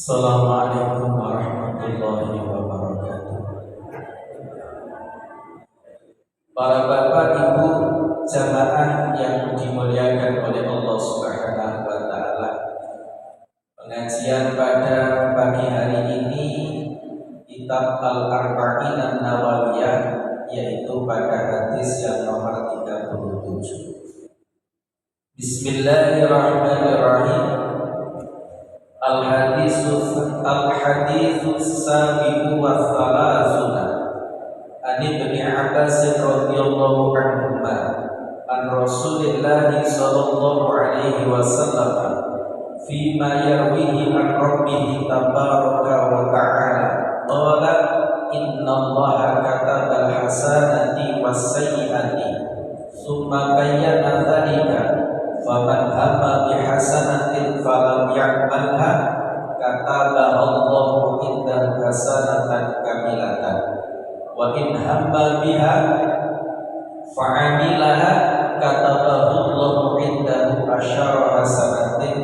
Assalamualaikum warahmatullahi wabarakatuh. Para bapak ibu jamaah yang dimuliakan oleh Allah Subhanahu wa taala. Pengajian pada pagi hari ini kitab Al-Arba'in An-Nawawiyah, yaitu pada hadis yang nomor 37. Bismillahirrahmanirrahim. Al-haditsus sabiqu wa thalathuna an Ibnu Abbas radhiyallahu anhuma an Rasulillah sallallahu alaihi wasallam fima yarwihi an rabbih tabaraka wa ta'ala qala innallaha kataba al-hasanati was-sayyi'ati thumma bayyana dhalika faman hamma bihasanatin falam ya'malha katabaha Allahu indahu hasanatan kamilatan wa in hamma biha fa'amilaha katabahu Allahu indahu asyara hasanatin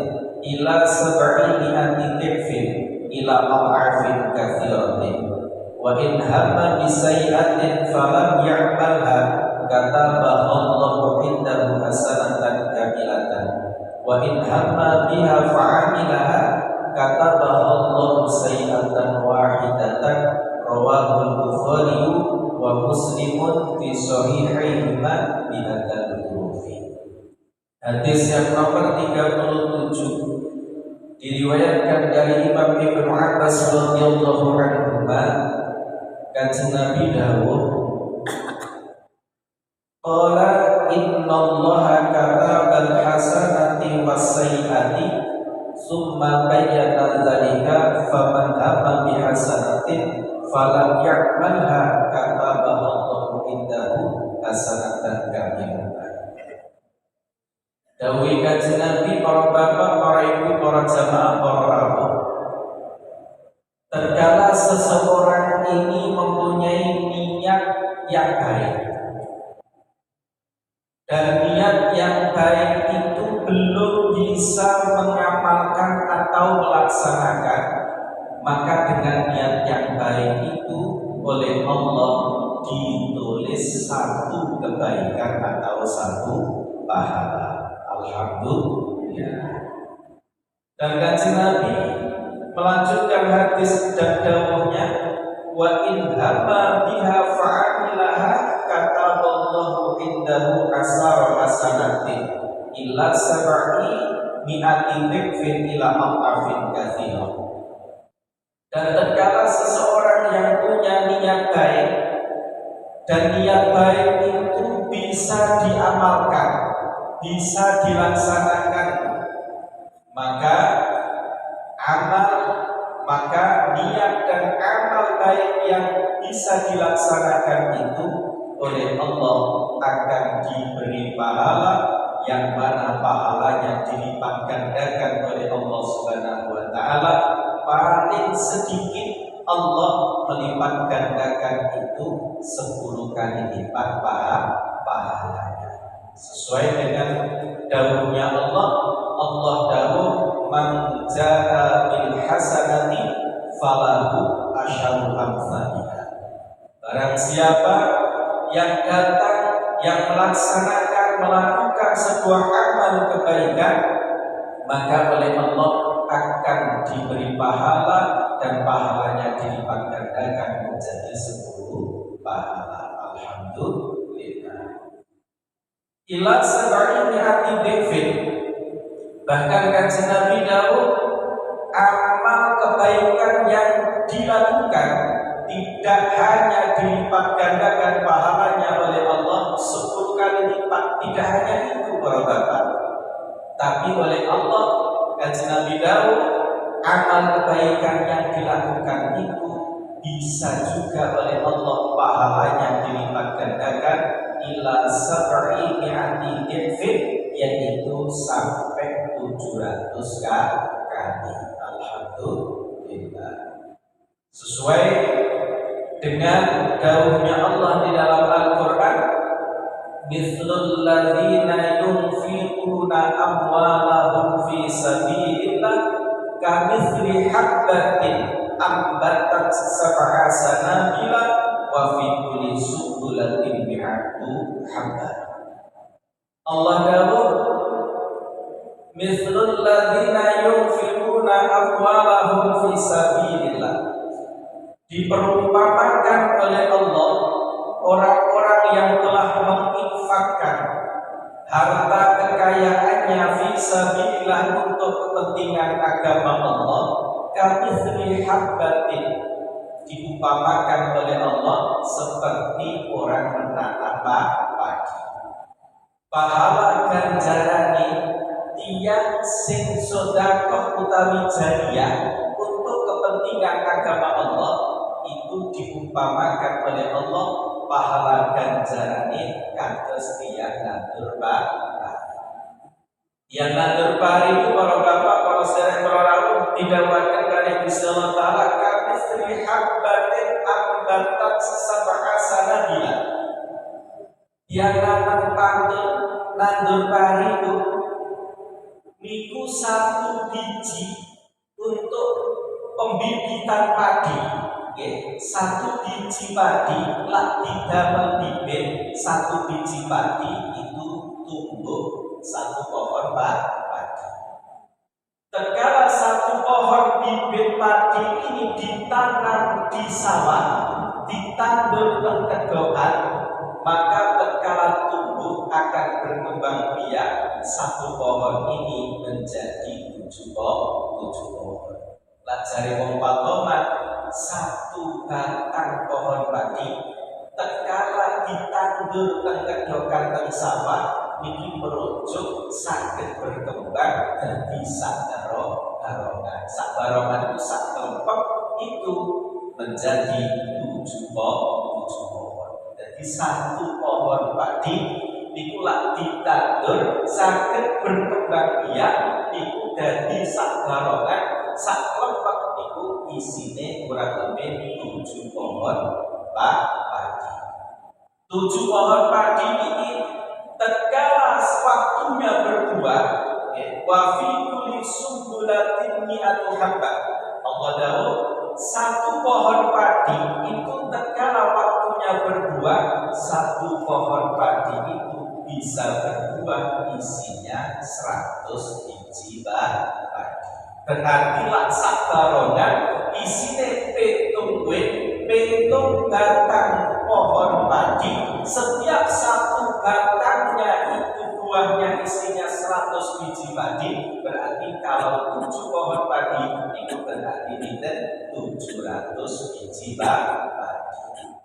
ila sab'i mi'ati dhifin ila ad'afin katsiratin wa in hamma bisayyi'atin falam ya'malha katabaha Allahu indahu hasanatan kamilatan wa in hamma biha fa'amilaha katabaha Allahu sayyi'atan wahidatan rawahul Bukhari wa Muslimun fi sahihaihima bi hadzal hurufi. Hadis yang nomor 37 diriwayatkan dari Imam Ibnu Abbas radhiyallahu anhu. Kanjeng Nabi dawuh, qala innallaha katabal hasanati was-sayyi'ati summa bayyana dzalika faman hamma bihasanatin falam ya'malha katabaha Allahu indahu hasanatan kamilatan. Dawuh kanjeng Nabi, para bapak, para ibu, para jamaah, para rawuh, terkala seseorang ini mempunyai niat yang baik, dan niat yang baik itu belum bisa mengamalkan atau melaksanakan, maka dengan niat yang baik itu oleh Allah ditulis satu kebaikan atau satu pahala. Alhamdulillah. Dan kanjeng Nabi melanjutkan hadis dan dawuhnya, wa in hamma biha fa'amilaha kataballahu indahu asara hasanatin illa sab'i mi'ati dhifin ila ad'afin katsirah. Dan tatkala seseorang yang punya niat baik dan niat baik itu bisa diamalkan, bisa dilaksanakan, maka niat dan amal baik yang bisa dilaksanakan itu oleh Allah akan diberi pahala, yang mana pahalanya dilipat gandakan oleh Allah Subhanahu wa taala. Paling sedikit Allah melipat gandakan itu 10 kali lipat pahalanya. Sesuai dengan dawuhnya Allah dawuh, man jaa bil hasanati falahu asyru amsalihha. Barang siapa yang datang, yang melakukan sebuah amal kebaikan, maka oleh Allah akan diberi pahala, dan pahalanya dilipat gandakan menjadi 10 pahala. Alhamdulillah. Ila sab'i mi'ati dhifin. Bahkan kanjeng Nabi dawuh, amal kebaikan yang dilakukan tidak hanya dilipat gandakan pahalanya oleh Allah 10 kali lipat, tidak hanya itu para bapak, tapi oleh Allah, kanjeng Nabi dawuh, amal kebaikan yang dilakukan itu bisa juga oleh Allah pahalanya dilipat gandakan ila sab'i mi'ati dhifin, yaitu sampai 700 kali. Alhamdulillah. Sesuai dengan dawuhnya Allah di dalam Al-Quran, mithlul ladzina yunfiquna amwalahum fi sabilillah kamitsli habbatin ambatat sab'a sanabila wa fi kulli sumbulatin mi'atu habbat. Allah dawuh mithlul ladzina yunfiquna amwalahum fi sabilillah, diperumpamakan oleh Allah orang-orang yang telah menginfakkan harta kekayaannya fi sabilillah untuk kepentingan agama Allah, kamitsli habbatin, diumpamakan oleh Allah seperti orang menanam padi. Pahala ganjarane tiyang sing sedekah utawi jariyah untuk kepentingan agama Allah itu diumpamakan oleh Allah pahala ganjarane kados tiyang nandur pari. Yang nandur pari itu para bapak, para sedherek, para rawuh didhawuhaken kalih Gusti Allah taala kamitsli habbatin ambatat sab'a sanabila. Yang nandur pari itu niku satu biji untuk pembibitan padi. Satu biji padi lak didamel bibit, satu biji padi itu tumbuh satu pohon padi. Tatkala satu pohon bibit padi ini ditanam di sawah, ditandur kedoan, maka tatkala tumbuh akan berkembang biak, satu pohon ini menjadi 7 pohon. Lajare wong Patoman, satu batang pohon padi tatkala ditandur teng kedokan teng sawah niki merujuk saged berkembang dadi barongan. Sak barongan itu sak kelompok itu menjadi 7 pohon. Jadi satu pohon padi niku lak ditandur saged berkembang biak niku dadi sak barongan. Sak kelompok niku isine kurang lebih 7 pohon padi. 7 pohon padi ini tatkala waktunya berbuah, wa fi kulli sumbulatin mi'atu habbat. Allah dawuh satu pohon padi itu tatkala waktunya berbuah, satu pohon padi itu bisa berbuah isinya 100 biji padi. Berarti sak barongan isine petung batang pohon padi, setiap satu batangnya itu buahnya isinya 100 biji padi. Berarti kalau 7 pohon padi itu berarti 700 biji padi.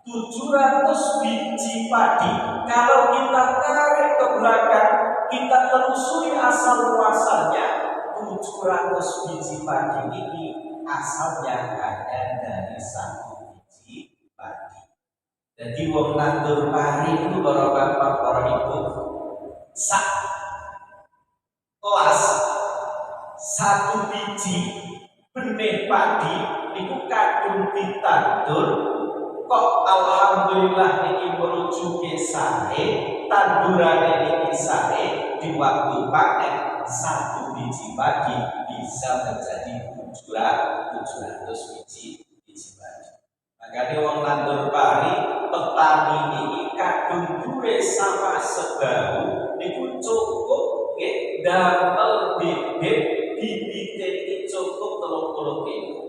700 biji padi kalau kita tarik ke belakang, kita telusuri asal muasalnya, 700 biji padi ini asalnya hanya dari satu biji padi. Jadi wong nandur pari itu para bapak, para ibu, sak kelas satu biji benih padi itu kadung ditandur kok alhamdulillah niki merujuke sae, tandurane niki sae, di waktu panen satu biji padi bisa menjadi 700 biji padi. Makanya wong nandur pari, petani ini kadung duwe sawah sebahu niku cukup nggih damel bibit iki cukup 30 kilo.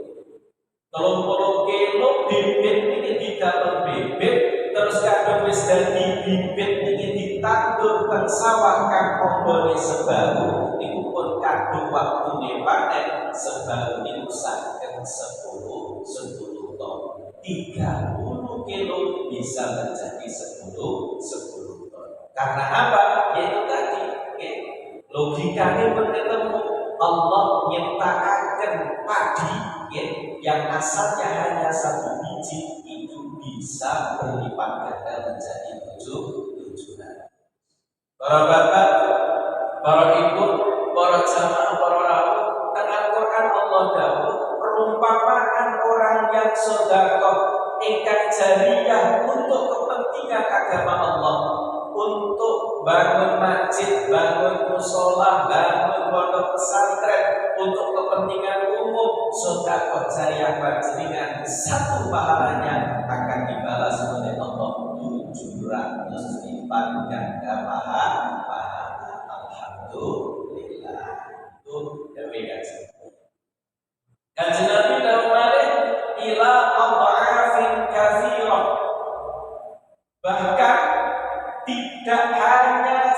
30 kilo bibit ini didamel bibit, terus kadung wis dadi bibit ini ditandur teng sawah kang ombone sebahu niku pun kadung waktune panen sebahu niku saged 10 ton. 30 kilo bisa menjadi 10 ton. Karena apa? Yaitu tadi logikanya bertemu Allah nyiptakan padi yang asalnya hanya satu biji itu bisa berlipat ganda menjadi 700. Para bapak, para ibu, para jamaah, para rawuh, tengah Quran Allah dawuh perumpamaan orang yang sedekah ingkang jariyah untuk kepentingan agama Allah, untuk bangun masjid, bangun mushola, bangun pondok pesantren, untuk kepentingan umum, sedekah jariah panjenengan satu pahalanya akan dibalas oleh Allah 700 lipat ganda pahala. Alhamdulillah. Itu demikian. Kanjeng Nabi dawuh malih ila adhafin katsirah. Bahkan tidak hanya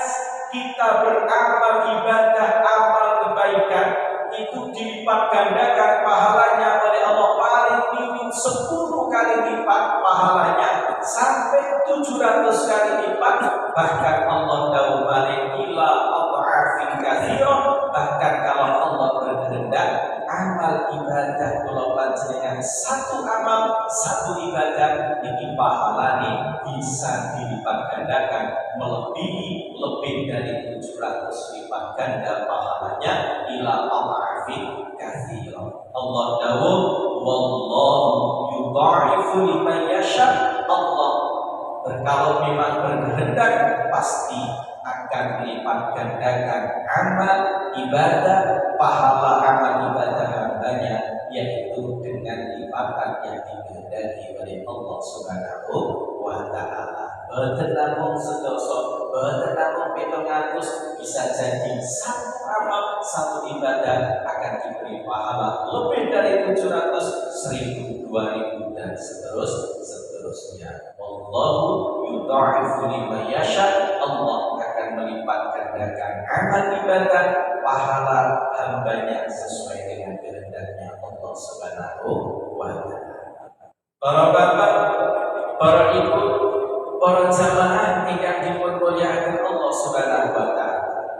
kita beramal ibadah, amal kebaikan itu dilipat gandakan pahalanya oleh Allah paling minim 10 kali lipat pahalanya sampai 700 kali lipat. Bahkan Allah dawuh malih ila adhafin katsirah. Bahkan kalau Allah berkehendak amal ibadah kula panjenengan satu amal satu ibadah ini pahalane bisa dilipat gandakan melebihi lebih dari 700 lipat ganda pahalanya ila adhafin katsirah. Allah dawuh wallahu yudha'ifu liman yasha. Allah kalau memang berkehendak pasti akan melipat gandakan amal ibadah, pahala amal ibadah hambanya, yaitu dengan lipatan yang dikehendaki oleh Allah Subhanahu wa Ta'ala. Boten namung sedoso, boten namung 700, bisa jadi satu amal, satu ibadah akan diberi pahala lebih dari 700, 1000, 2000 dan seterusnya. Wallahu yudha'ifu liman yasha. Allah akan melipat gandakan amal ibadah, pahala hambanya sesuai dengan kehendaknya Allah Subhanahu wa Ta'ala. Para bapak, para ibu, para jamaah ingkang dipun mulyakaken Allah Subhanahu wa Ta'ala,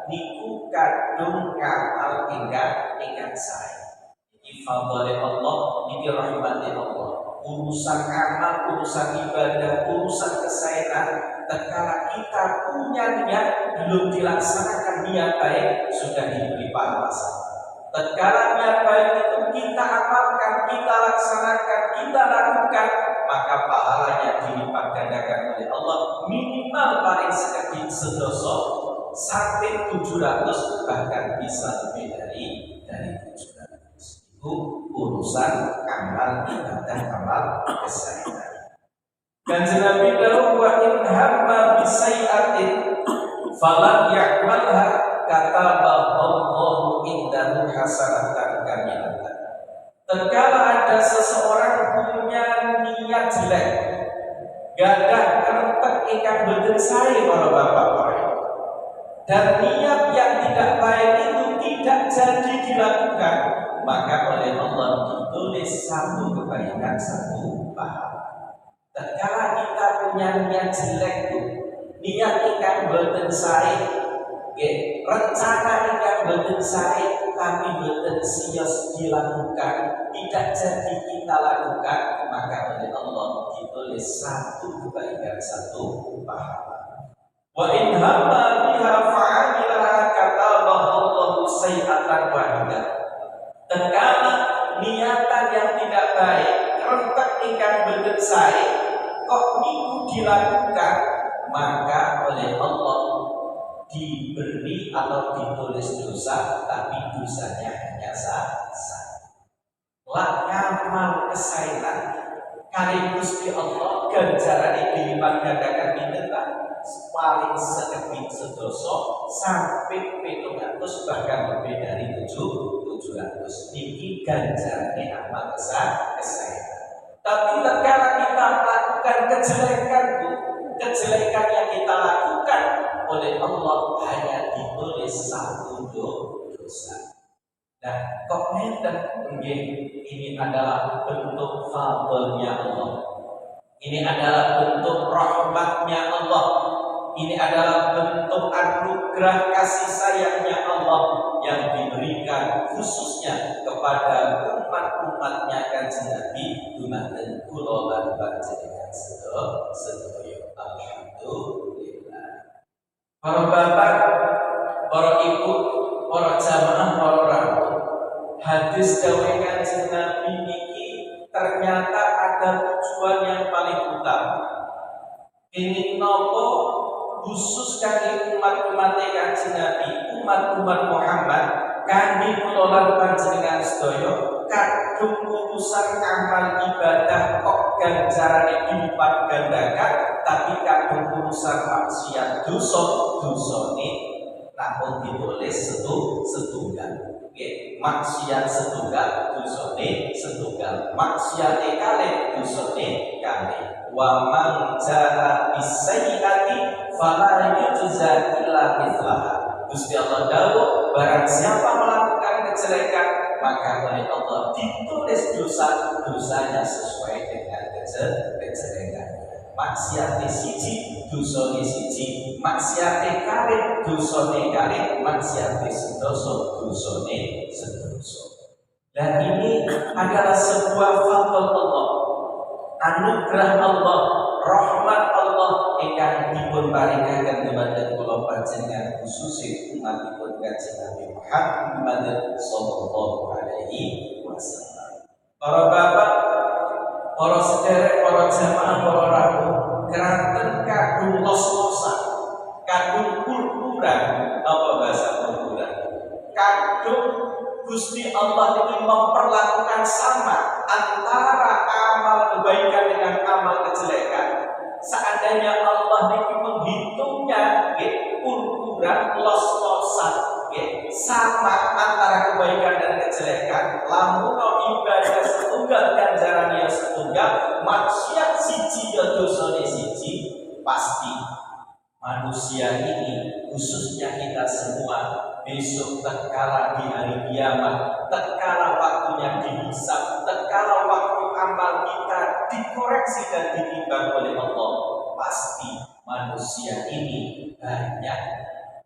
niku kadung kamal ingkang sae. Iki fadhole Allah, iki rahmate Allah. Urusan amal, urusan ibadah, urusan kesaenan, tatkala kita punya niat belum dilaksanakan niat baik sudah diberi pahala. Tatkala niat baik itu kita amalkan, kita laksanakan, kita lakukan, maka pahalanya dilipat gandakan oleh Allah minimal paling sedikit sedoso sampai 700, bahkan bisa lebih dari 700. Itu urusan amal ibadah, amal kesayangan. Dan Nabi dawuh wa in hamma bi sayyi'atin falam ya'malha kataballahu indahu hasanatan kamilatan. Tatkala ada seseorang punya niat jelek, gadah kentek ingkang boten sae para bapak-bapak, dan niat yang tidak baik itu tidak jadi dilakukan, maka oleh Allah ditulis satu kebaikan, satu pahala. Tatkala kita punya niat jelek, niat ingkang boten sae, rencana ingkang boten sae, tapi boten siyos dilakukan, tidak jadi kita lakukan, maka oleh Allah ditulis satu kebaikan, satu pahala. Wa in hamma biha fa'amilaha katabahu Allahu sayyi'atan wahidah. Tatkala niatan yang tidak baik, rentek ingkang boten sae, kok niku dilakukan, maka oleh Allah diberi atau ditulis dosa, tapi dosanya hanya satu. Lah ngamal kesaenan kali Gusti Allah ganjarane dilipat gandakan pinten paling sedikit sedoso sampai 700, bahkan lebih dari 700. Niki ganjarane amal kesaenan. Tapi tatkala kita melakukan kejelekan yang kita lakukan, oleh Allah hanya ditulis satu dosa. Nah, kok ngeten nggih, ini adalah bentuk fadlnya Allah. Ini adalah bentuk rahmatnya Allah. Ini adalah bentuk anugerah kasih sayangnya Allah yang diberikan khususnya kepada umat-umatnya Kanjeng Nabi dumateng kula lan panjenengan sedaya. Alhamdulillah. Para bapak, para ibu, para jamaah, para rawuh, hadis dawuh Kanjeng Nabi niki ternyata ada tujuan yang paling utama. Ini nopo khusus kangge umat-umat Kanjeng Nabi, umat-umat Muhammad, Kami kula lan panjenengan sedaya kadung urusan amal ibadah kok ganjarane dilipat gandakan, tapi kadung urusan maksiat dosane namun ditulis setunggal. Maksiat setunggal, dosane setunggal. Maksiat kalih, dosane kalih. Wa man jaa bis-sayyi'ati fala yujza illa mithlaha. Gusti Allah dawuh, barang siapa melakukan kejelekan, maka oleh Allah ditulis dosanya sesuai dengan kejelekannya. Maksiat siji, dosane siji. Maksiat kalih, dosane kalih. Maksiat sedoso, dosane sedoso. Dan ini adalah sebuah fadl Allah, anugerah Allah, rahmat Allah ingkang dipun paringaken dumateng kula panjenengan khususipun umatipun Kanjeng Nabi Muhammad sallallahu alaihi wasallam. Para bapak, para sederek, para jamaah, para rawuh, keranten kadung los-losan, kadung kurkuran, apa bahasa kurkuran? Kadung Gusti Allah ini memperlakukan sama antara amal kebaikan dengan amal kejelekan. Seandainya Allah ini menghitungnya kurkuran los-losan sama antara kebaikan dan kejelekan, lamun ibadah setunggal ganjarannya setunggal, maksiat siji ya dosane siji, pasti manusia ini khususnya kita semua besok tatkala di hari kiamat, tatkala waktunya dihisab, tatkala waktu amal kita dikoreksi dan ditimbang oleh Allah, pasti manusia ini banyak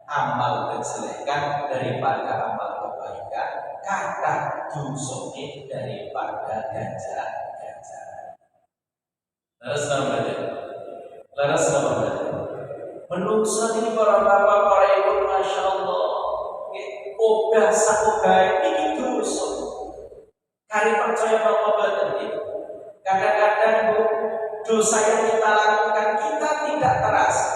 amal kejelekan daripada amal kebaikan, kata dosane daripada ganjaran. Laras nama menungso ini para bapak, para ibu, masya Allah, obah sakobah ini dosa. Kari percaya bahwa betul. Kadang-kadang dosa yang kita lakukan kita tidak terasa.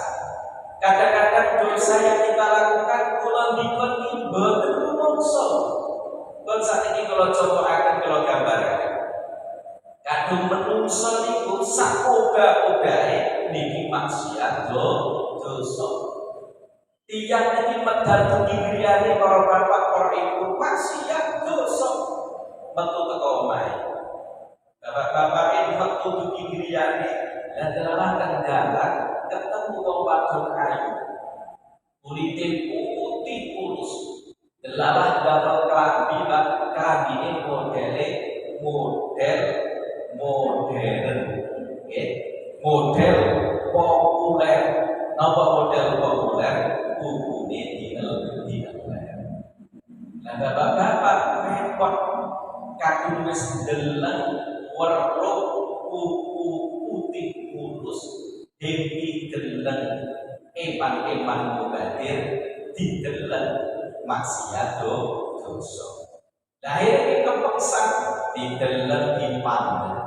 Kadang-kadang dosa yang kita lakukan kula dikon mboten rumangsa. Kon sakniki kula coba akan kula gambarkan. Kadung menungso niku sakobah-obahe niki maksiat dosa. Tiyang niki medal dugi griyane para bapak, para ibu, maksiat dosa. Metu teko omahe. Bapak-bapak iki metu dugi griyane lan delalaken dalan ketemu wong wadon ayu. Kulite putih mulus. Delalah damel klambi lan klambine model modern. Model populer. Napa model populer? Bukune dinel. Lah bapak-bapak repot kadung wis deleng weruk kuku putih mulus dewi deleng eman-eman mubadir dideleng maksiat dosa. Lahir kepeksan dideleng dipandang.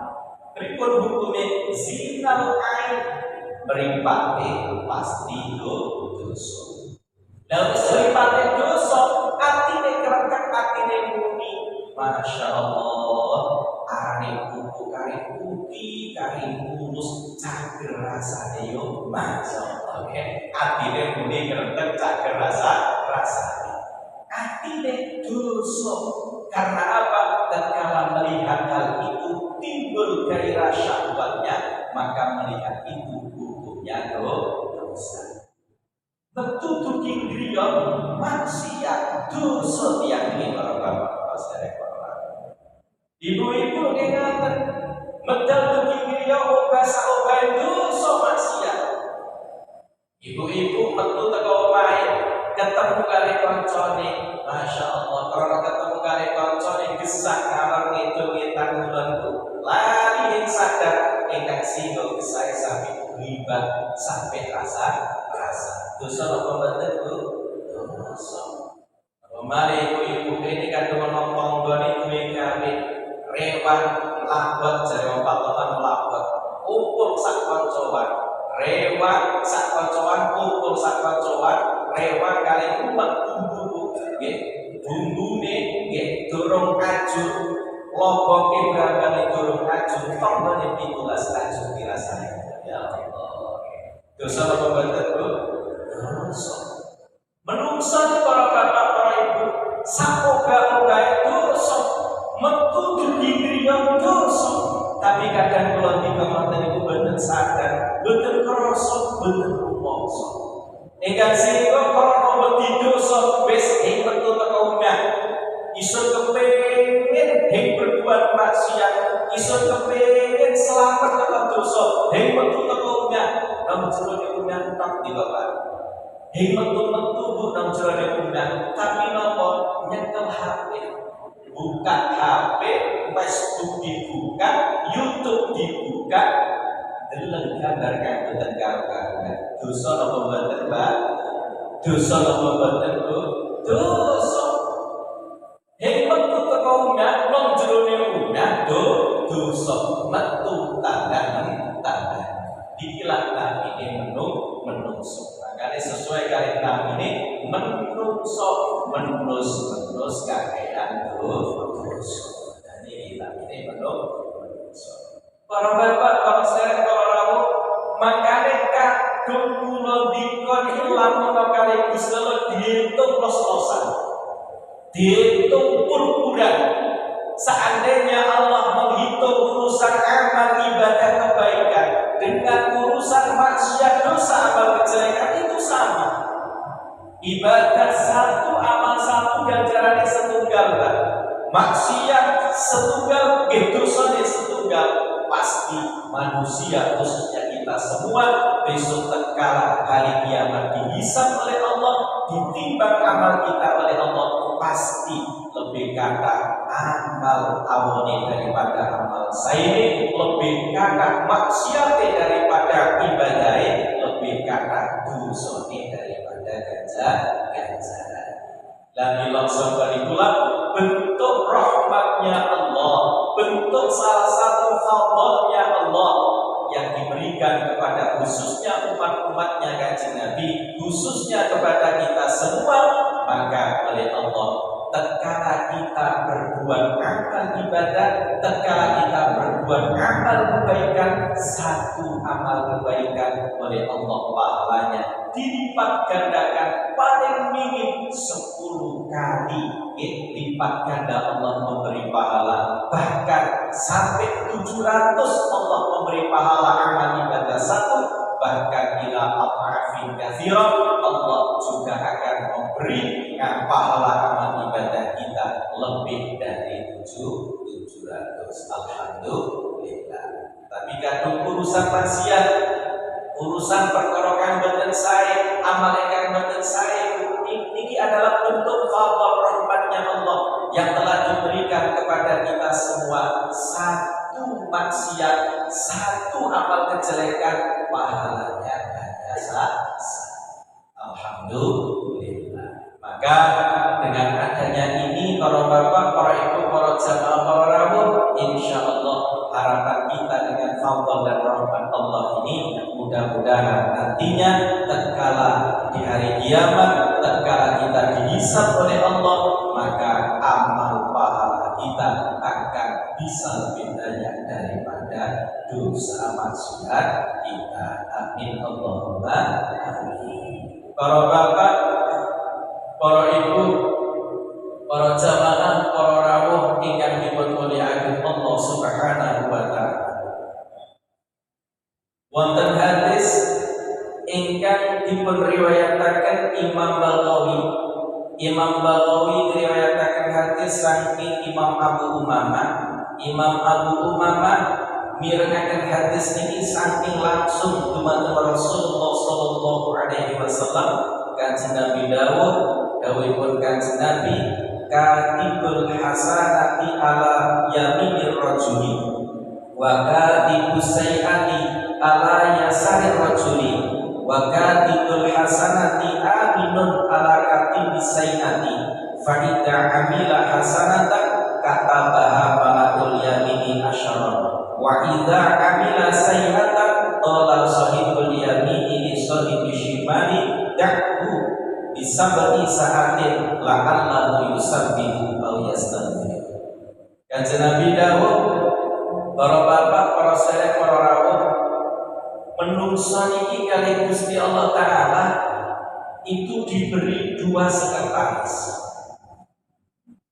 Pripun hukume zinal ain mripate pasti dosa. Lalu mripate dosa atine krekek atine muni. Masya Allah, arane kuku kari putih kari mulus cager rasane yo. Masya Allah, atine muni krekek cager rasane. Atine dosa. Karena apa? Tatkala melihat hal itu timbul gairah syahwatnya, maka melihat itu hukumnya dosa. Betul griya maksiat dosa tiyang iki para bapak sedherek para. Ibu-ibu ngaten medal dugi griya obah dosa maksiat. Ibu-ibu metu teko omahe ketemu kali koncone, masya Allah, karena ketemu kali koncone gesah kamar ngidul ngitan bulanku, lari yang sadar ingkang singgung gesah sampai ribat sampai rasa dosa apa betul bu? Dosa. Kembali ibu-ibu ini kan dengan tonggoni duwe kami rewan labot jare opat-opat labot kumpul sak koncoan rewan sak koncoan kumpul sak koncoan rewan kali umat bumbu ngajur, loboke berangkali durung ngajur, tombone 17 ngajur dirasane. Ya Allah. Dosa apa mboten, Bu? Dosa. Menungso para bapak para ibu, sapoga-oga dosa, metu gedhe dosa. Tapi kadang kula niku ngoten niku mboten sadar, mboten krasa, mboten rumangsa. Enggal sehingga krana wedi dosa wis metu teko omah. Iso kepengin berbuat maksiat, iso kepengin selamat teko dosa, metu teko omah. Nang jero omah tak dilebak. Metu-metu bu nang jero omah, tapi napa nyekel HP. Buka HP, Facebook dibuka, YouTube dibuka, deleng gambar kang boten karo-karuan. Dosa napa mboten, Mbak? Dosa napa mboten, Bu? Dosa. Metu teko omah, nang jerone omah dosa, metu tangan. Dikilah ini menungso. Makanya sesuai kali ini menungso menus kakean dosa. Dan ini menungso. Para bapak, para saya, para rawuh, makanya kadung kula dikon lamun kali Gusti Allah dihitung los-losan. Dihitung pur-puran. Seandainya Allah menghitung urusan amal ibadah kebaikan dengan urusan maksiat dosa amal kejelekan itu sama. Ibadah satu, amal satu, ganjarannya setunggal, Pak. Maksiat setunggal, dosanya setunggal. Pasti manusia, khususnya kita semua, besok tekala hari kiamat dihisab oleh Allah, ditimbang amal kita oleh Allah, pasti lebih kata amal awalnya daripada amal saya, lebih kata maksiat daripada ibadah, lebih kata dosa daripada ganjaran. Dan langsung itulah bentuk rahmatnya Allah, bentuk salah satu fadlnya Allah yang diberikan kepada khususnya umat-umatnya Kanjeng Nabi, khususnya kepada kita semua. Maka oleh Allah, tatkala kita berbuat amal ibadah, tatkala kita berbuat amal kebaikan, satu amal kebaikan oleh Allah pahalanya dilipat gandakan paling minim 10 kali. Lipat ganda Allah memberi pahala, bahkan sampai 700 Allah memberi pahala amal ibadah satu, bahkan ila at'afin katsira Allah juga akan memberi pahala amal ibadah kita lebih dari 700. Alhamdulillah. Tapi kadung urusan maksiat, urusan perkara kang boten sae, amal kang boten sae, ini adalah bentuk fadl rahmatnya Allah yang telah diberikan kepada kita semua. Satu maksiat, satu amal kejelekan, pahalanya hanya satu. Alhamdulillah. Maka dengan adanya ini, para bapak, para ibu, para jamaah, para rawuh, insya Allah harapan kita dengan fadl dan rahmat Allah ini mudah-mudahan nantinya tatkala di hari kiamat, tatkala kita dihisab oleh Allah, maka amal pahala kita akan bisa lebih banyak daripada dosa maksiat kita. Amin Allahumma amin. Para bapak, para ibu, para jamaah, para rawuh ingkang dipunmulyakaken Allah Subhanahu wa taala. Wonten hadis ingkang dipunriwayataken Imam Baghawi. Imam Baghawi ngriwayataken hadis saking Imam Abu Umamah. Imam Abu Umamah mirengaken hadis niki saking langsung dumateng Rasulullah sallallahu alaihi wasallam. Kanjeng Nabi dawuhipun Kanjeng Nabi, katibul hasanati ala yaminir rajuli wa katibus sayyiati ala yasarir rajuli wa katibul hasanati aminun ala katibis sayyiati fa idza amila hasanatan katabaha malakul yamini asyara wa idza amila sayyiatan qala sahibul yamini li sahibi shimali da'u bisabati sa'atin la'allahu yusabbihu aw yastaghfir. Kanjeng Nabi dawuh, para bapak, para sedherek, para rawuh, menungso niki kali Gusti Allah Ta'ala itu diberi dua sekretaris.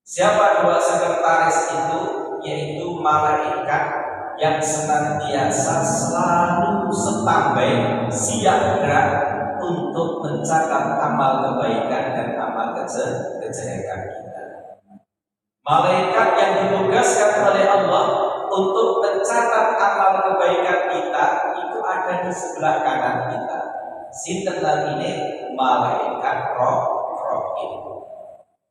Siapa dua sekretaris itu? Yaitu malaikat yang senantiasa selalu standby siap gerak untuk mencatat amal kebaikan dan amal kejelekan kita. Malaikat yang ditugaskan oleh Allah untuk mencatat amal kebaikan kita itu ada di sebelah kanan kita. Sinten ini malaikat Raqib.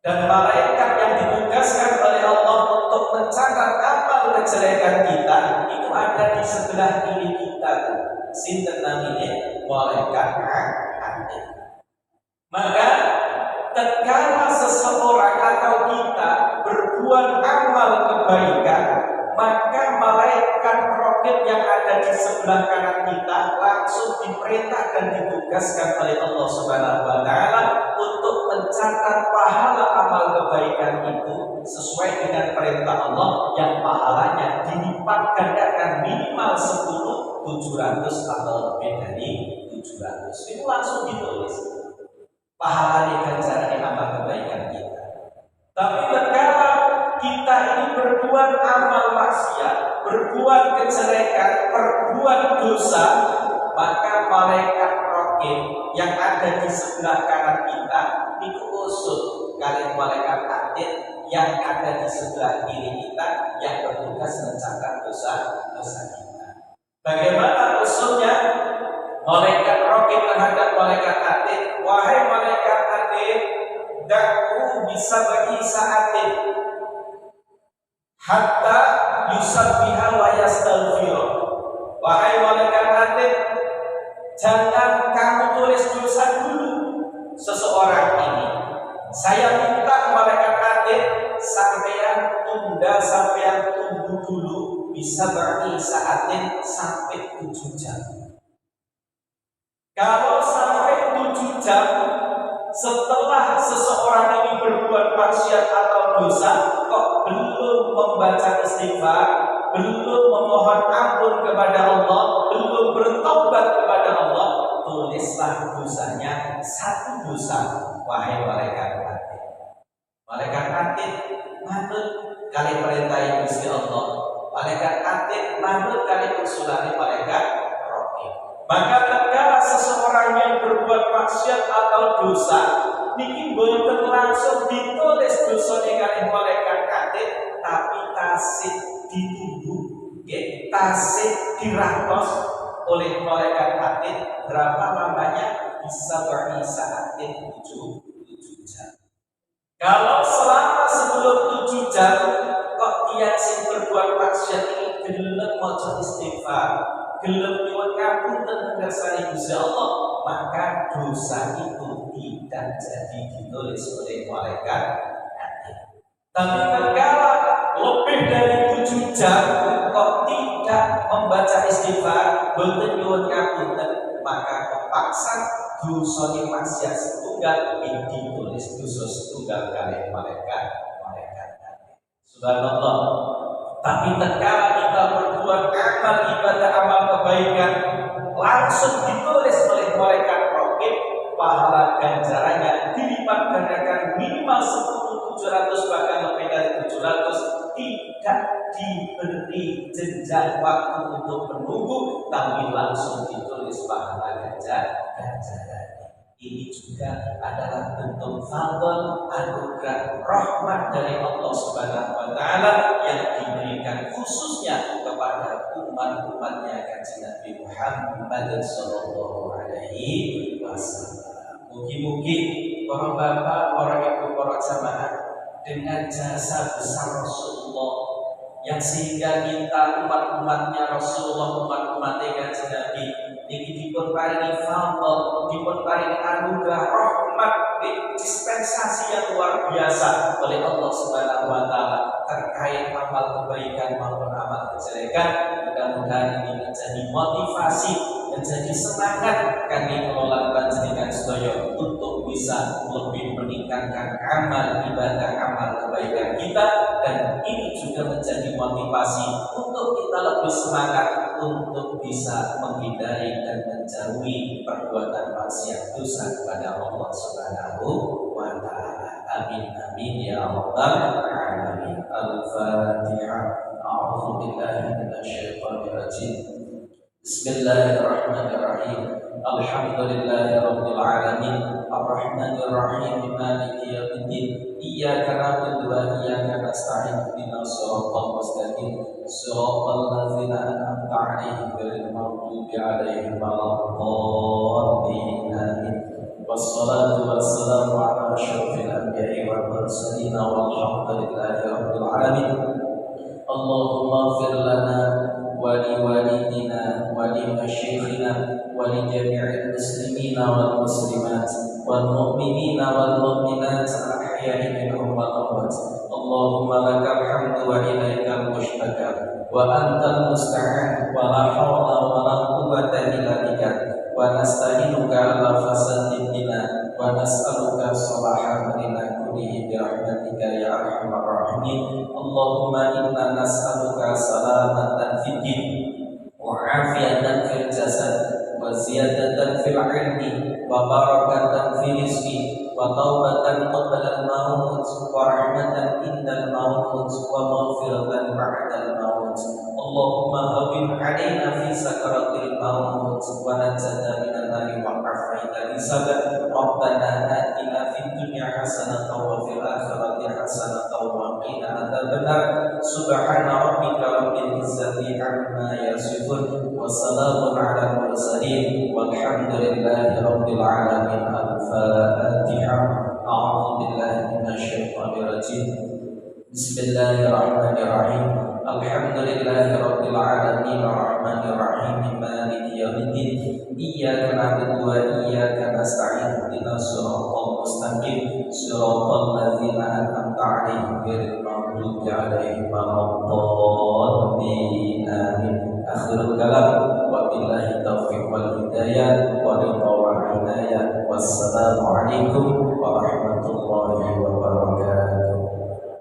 Dan malaikat yang ditugaskan oleh Allah untuk mencatat amal kejelekan kita itu ada di sebelah kiri kita. Sinten ini malaikat Atid. Maka tatkala seseorang atau kita berbuat amal kebaikan, maka malaikat Raqib yang ada di sebelah kanan kita langsung diperintah dan ditugaskan oleh Allah Subhanahu wa Ta'ala untuk mencatat pahala amal kebaikan itu sesuai dengan perintah Allah yang pahalanya dilipat gandakan minimal 10, 700 atau lebih dari 700. Itu langsung ditulis pahala ganjaran amal kebaikan kita. Tapi tatkala kita ini berbuat amal maksiat, berbuat kejelekan, berbuat dosa, maka malaikat Raqib yang ada di sebelah kanan kita itu usut kali malaikat Atid yang ada di sebelah kiri kita yang bertugas mencatat dosa-dosa kita. Bagaimana usutnya? Malaikat Raqib terhadap malaikat Atid, wahai malaikat Atid, dak'u bisa bagi saatin hatta yusabbiha wa yastaghfir. Wahai malaikat Atid, jangan kamu tulis dosa dulu seseorang ini. Saya minta malaikat Atid sampean tunda, sampean tunggu dulu bisa bagi saatin sampai 7 jam. Kalau sampai 7 jam setelah seseorang ini berbuat maksiat atau dosa kok belum membaca istighfar, belum memohon ampun kepada Allah, belum bertobat kepada Allah, tulislah dosanya 1 dosa. Wahai malaikat Atid. Malaikat Atid manut kali perintah Gusti Allah. Malaikat Atid manut kali usulane malaikat Raqib. Maka tatkala seseorang yang berbuat maksiat atau dosa niki boten langsung ditulis dosane kalih malaikat Atid, tapi tasih ditunggu, tasih dirantos oleh malaikat Atid. Berapa lamanya? Bisa bagi saatin 7 jam. Kalau selama sebelum 7 jam kok tiang sing berbuat maksiat ini gelem maca istighfar, gelem nyuwun ngapunten ngersani Gusti Allah, maka dosa itu tidak jadi ditulis oleh malaikat Atid. Tapi tatkala lebih dari 7 jam kok tidak membaca istighfar, boten nyuwun ngapunten, maka kepaksa dosa maksiat setunggal ini ditulis dosa setunggal kali malaikat Atid. Subhanallah. Tapi tatkala kita berbuat amal ibadah, amal kebaikan, langsung ditulis oleh malaikat Raqib, pahala ganjarannya dilipat gandakan minimal 10, 700 bahkan lebih dari 700. Tidak diberi jenjang waktu untuk menunggu, tapi langsung ditulis pahala ganjaran. Ini juga adalah bentuk fadl, anugerah, rahmat dari Allah Subhanahu wa Ta'ala yang diberikan khususnya kepada umat-umatnya Kanjeng Nabi Muhammad sallallahu alaihi wasallam. Mugi-mugi para bapak, para ibu, para jamaah dengan jasa besar Rasulullah yang sehingga kita umat-umatnya Rasulullah, umat-umatnya Kanjeng Nabi niki dipun paringi fadl, dipun paringi anugerah rahmat, dispensasi yang luar biasa oleh Allah Subhanahu wa Ta'ala terkait amal kebaikan maupun amal kejelekan. Mudah-mudahan ini menjadi motivasi, menjadi semangat kami mengelola panjenengan sedaya untuk bisa lebih meningkatkan amal ibadah, amal kebaikan kita dan ini juga menjadi motivasi untuk kita lebih semangat untuk bisa menghindari dan menjauhi perbuatan maksiat dosa kepada Allah Subhanahu wa taala. Amin amin ya rabbal alamin. Al-Fatihah. A'udzu billahi minasyaitonir rajim. Bismillahirrahmanirrahim. Alhamdulillahi rabbil alamin. Arrahmanir rahim. Maliki yaumiddin. Iyyaka na'budu wa iyyaka nasta'in. Ihdinas siratal mustaqim. Siratal ladzina an'amta 'alaihim ghairil maghdubi 'alaihim waladdallin. Amin. Wassalatu wassalamu ala asyrafil anbiya'i wal mursalin walhamdulillahi rabbil alamin. Allahumma ighfir lana wa li walidina wa li masyayikhina wa li jami'il muslimina wal muslimat wal mu'minina wal mu'minat al-ahya'i minhum wal amwat. Allahumma lakal hamdu wa ilaikal mushtaka wa antal musta'an wa la hawla wa la quwwata illa bika wa nasta'inuka ala fasadid dina wa nas'aluka salaha dina kullihi bi rahmatika ya arhamar rahimin. Allahumma inna nas'aluka salamatan fid din wa afiyatan fil jasad wa ziyadatan fil ilmi wa barakatan fil rizqi wa taubatan qabla al-maut wa rahmatan indal maut wa maghfiratan ba'dal maut. Allahumma hawwin 'alaina fi sakaratil maut wa najjana minan nari wa afaita hisaba. Rabbana atina fid dunya hasanatan wa fil akhirati hasanatan wa qina adzabannar. Subhana rabbika rabbil izzati 'amma yasifun wa salamun 'alal mursalin walhamdulillahi rabbil alamin. Al-Fatihah. A'udzu billahi minasyaitonir rajim. Bismillahirrahmanirrahim. Alhamdulillahi rabbil alamin arrahmanir rahim maliki yaumiddin. Iyyaka na'budu wa iyyaka nasta'in. Ihdinas siratal mustaqim. Siratal ladzina an'amta 'alaihim ghairil maghdubi 'alaihim waladdallin. Amin. Akhirul kalam wa billahi taufiq wal hidayah wa ridha wal inayah. Wassalamu alaikum warahmatullahi wabarakatuh.